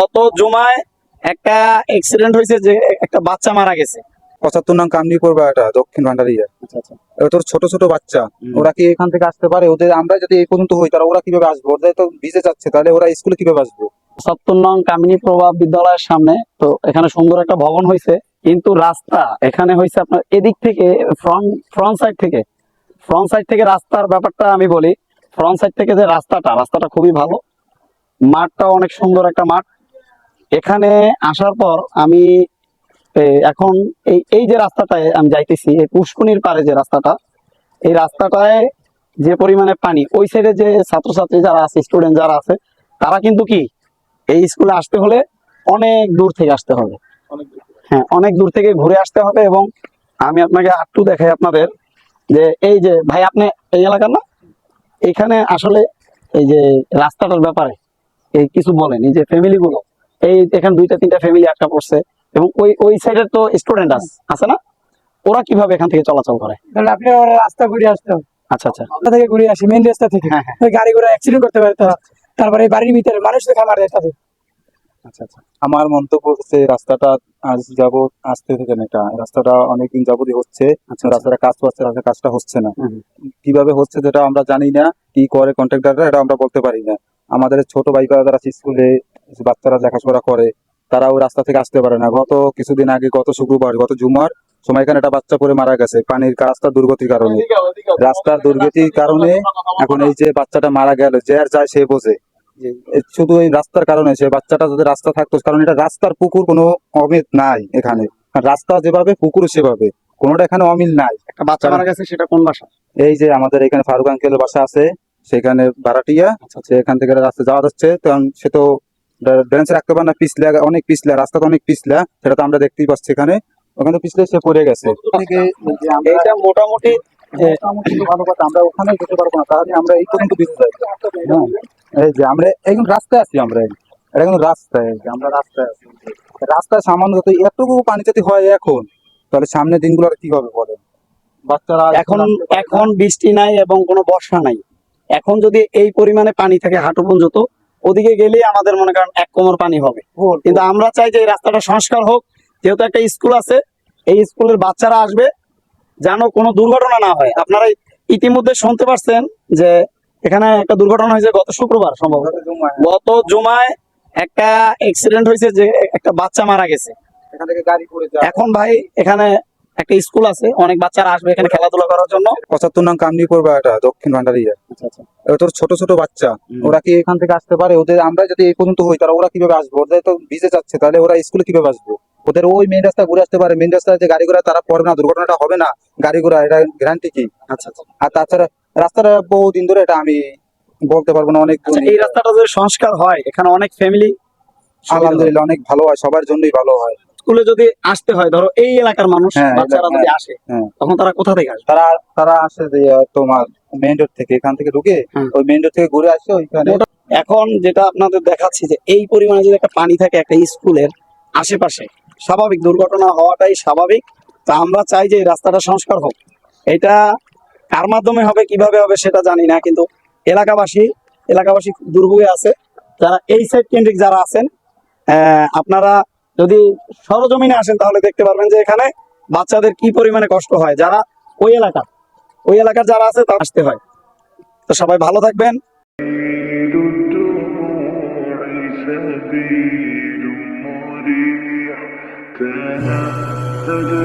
গত জুমায় একটা অ্যাক্সিডেন্ট হয়েছে, যে একটা বাচ্চা মারা গেছে। ৭৫ নং কামনীপুর এটা দক্ষিণ ভান্ডারিয়া। আচ্ছা। তোর ছোট ছোট বাচ্চা, ওরা কি এখান থেকে আসতে পারে? ওদের আমরা যদি এই পর্যন্ত হই তাহলে ওরা কিভাবে আসবে? ওদের তো ভিজে যাচ্ছে, তাহলে ওরা স্কুলে কিভাবে আসবে? ৭০ নং কামিনী প্রভাব বিদ্যালয়ের সামনে তো এখানে সুন্দর একটা ভবন হয়েছে, কিন্তু রাস্তা এখানে হয়েছে আপনার এদিক থেকে ফ্রন্ট সাইড থেকে রাস্তার ব্যাপারটা আমি বলি। ফ্রন্ট সাইড থেকে যে রাস্তাটা খুবই ভালো, মাঠটা অনেক সুন্দর একটা মাঠ। এখানে আসার পর আমি এখন এই যে রাস্তাটায় আমি যাইতেছি, এই পুষ্কুনির পারে যে রাস্তাটা, এই রাস্তাটায় যে পরিমাণে পানি, ওই সাইডে যে ছাত্রছাত্রী যারা আছে, স্টুডেন্ট যারা আছে, তারা কিন্তু কি এই স্কুলে আসতে হলে অনেক দূর থেকে আসতে হবে। হ্যাঁ, অনেক দূর থেকে ঘুরে আসতে হবে। এবং আমি আপনাকে একটু দেখাই আপনাদের, যে এই যে ভাই আপনি এই এলাকার না, এখানে আসলে এই যে রাস্তাটার ব্যাপারে এই কিছু বলেন। এই যে ফ্যামিলি গুলো, এই এখানে 2-3টা ফ্যামিলি আটকা পড়ছে, এবং ওই সাইডের তো স্টুডেন্ট আছে না, ওরা কিভাবে এখান থেকে চলাচল করে? আপনি রাস্তা ঘুরে আসতে হবে। আচ্ছা। রাস্তা থেকে ঘুরে আসি, মেইন রাস্তা থেকে। হ্যাঁ। গাড়ি ঘোড়া অ্যাক্সিডেন্ট করতে পারে তারা। তারপরে বাড়ির ভিতরে মানুষ তো খামার দেয় তাদের। আচ্ছা। আমার মন্তব্য হচ্ছে রাস্তাটা আসতে থেকে না, এটা রাস্তাটা অনেকদিন যাবতই হচ্ছে। রাস্তাটা কাজ করছে, রাস্তার কাজটা হচ্ছে না। কিভাবে হচ্ছে যেটা আমরা জানি না, কি করে কন্ট্রাক্টররা এটা আমরা বলতে পারি না। আমাদের ছোট ভাইরা যারা স্কুলে বাচ্চারা লেখাপড়া করে, তারা ওই রাস্তা থেকে আসতে পারে না। গত কিছুদিন আগে, গত শুক্রবার, গত জুমার সময় এখানে একটা বাচ্চা পড়ে মারা গেছে পানির রাস্তার দুর্গতির কারণে। রাস্তার দুর্গতির কারণে এখন এই যে বাচ্চাটা মারা গেল, যে আর যায় সে বোঝে। শুধু এই রাস্তার কারণে, সে বাচ্চাটা যদি রাস্তা থাকতো, কারণ এটা রাস্তার পুকুর কোনো অমিল নাই এখানে। রাস্তা যেভাবে পুকুর সেভাবে, কোনোটা এখানে অমিল নাই। একটা বাচ্চা মারা গেছে, সেটা কোন বাসা? এই যে আমাদের এখানে ফারুক আঙ্কেলের বাসা আছে, সেখানে ভাড়াটিয়া। এখান থেকে রাস্তা যাওয়া যাচ্ছে, তখন সে তো ব্যালেন্স রাখতে পারে না, পিছলা, অনেক পিছলা, রাস্তাটা অনেক পিছলা, সেটা তো আমরা দেখতেই পাচ্ছি। এখানে ওখানে পিছলে সে পড়ে গেছে। এটা মোটামুটি ভালো কথা, আমরা ওখানে যেতে পারবো না, তাহলে আমরা এই পর্যন্ত ভিজে যাই। এই যে আমরা এখন রাস্তায় আছি, আমরা এটা কিন্তু রাস্তায়, আমরা রাস্তায় আছি। রাস্তায় সামান্য যদি এতটুকু পানি যদি হয় এখন, তাহলে সামনের দিনগুলো আর কি হবে বলেন? বাচ্চারা এখন বৃষ্টি নাই এবং কোনো বর্ষা নাই। এখন যদি এই পরিমাণে পানি থাকে হাঁটু পর্যন্ত, ওদিকে গেলে আমাদের মনে করেন 1 কোমর পানি হবে। কিন্তু আমরা চাই যে এই রাস্তাটা সংস্কার হোক। যেহেতু একটা স্কুল আছে, এই স্কুলের বাচ্চারা আসবে, যেন কোনো দুর্ঘটনা না হয়। আপনারা ইতিমধ্যে শুনতে পারছেন যে এখানে একটা দুর্ঘটনা হয়েছে গত শুক্রবার, সম্ভবত গত জুমায় একটা অ্যাক্সিডেন্ট হয়েছে, যে একটা বাচ্চা মারা গেছে। এখান থেকে গাড়ি করে যায়। এখন ভাই এখানে একটা স্কুল আছে, অনেক বাচ্চারা আসবে এখানে খেলাধুলা করার জন্য। ৭৫ নং কামনীপুর এটা দক্ষিণ ভান্ডারিয়া। আচ্ছা। তোর ছোট ছোট বাচ্চা, ওরা কি এখান থেকে আসতে পারে? ওদের আমরা যদি এই পর্যন্ত হই তাহলে ওরা কিভাবে আসবে? ওদের তো ভিজে যাচ্ছে, তাহলে ওরা স্কুলে কিভাবে আসবে? ওদের ওই মেইন রাস্তা ঘুরে আসতে পারে। মেইন রাস্তায় যে গাড়ি ঘোড়া তারা পড়বে না, দুর্ঘটনাটা হবে না গাড়ি ঘোড়া, এটা গ্যারান্টি কি? আচ্ছা। আর তাছাড়া রাস্তাটা বহুদিন ধরে, এটা আমি বলতে পারবো না। অনেক এই রাস্তাটা যদি সংস্কার হয়, এখানে অনেক ফ্যামিলি আলহামদুলিল্লাহ অনেক ভালো হয়, সবার জন্যই ভালো হয়। স্কুলে যদি আসতে হয়, ধরো এই এলাকার মানুষ বাচ্চারা যদি আসে, তখন তারা কোথা থেকে আসবে? তারা আসে যে তোমার মেইন রোড থেকে, এখান থেকে ঢুকে ওই মেইন রোড থেকে ঘুরে আসে ওইখানে। এখন যেটা আপনাদের দেখাচ্ছি, যে এই পরিমাণে যদি একটা পানি থাকে একটা স্কুলের আশেপাশে, স্বাভাবিক দুর্ঘটনা হওয়াটাই স্বাভাবিক। তা আমরা চাই যে এই রাস্তাটা সংস্কার হোক। এটা কার মাধ্যমে হবে, কিভাবে হবে সেটা জানি না, কিন্তু এলাকাবাসী খুব দুর্ভোগে আছে। যারা এই সাইড কেন্দ্রিক যারা আছেন, আপনারা যদি সরজমিনে আসেন তাহলে দেখতে পারবেন যে এখানে বাচ্চাদের কি পরিমাণে কষ্ট হয়। যারা ওই এলাকার যারা আছে, তা আসতে হয়। তো সবাই ভালো থাকবেন। سبيل مريح تنهد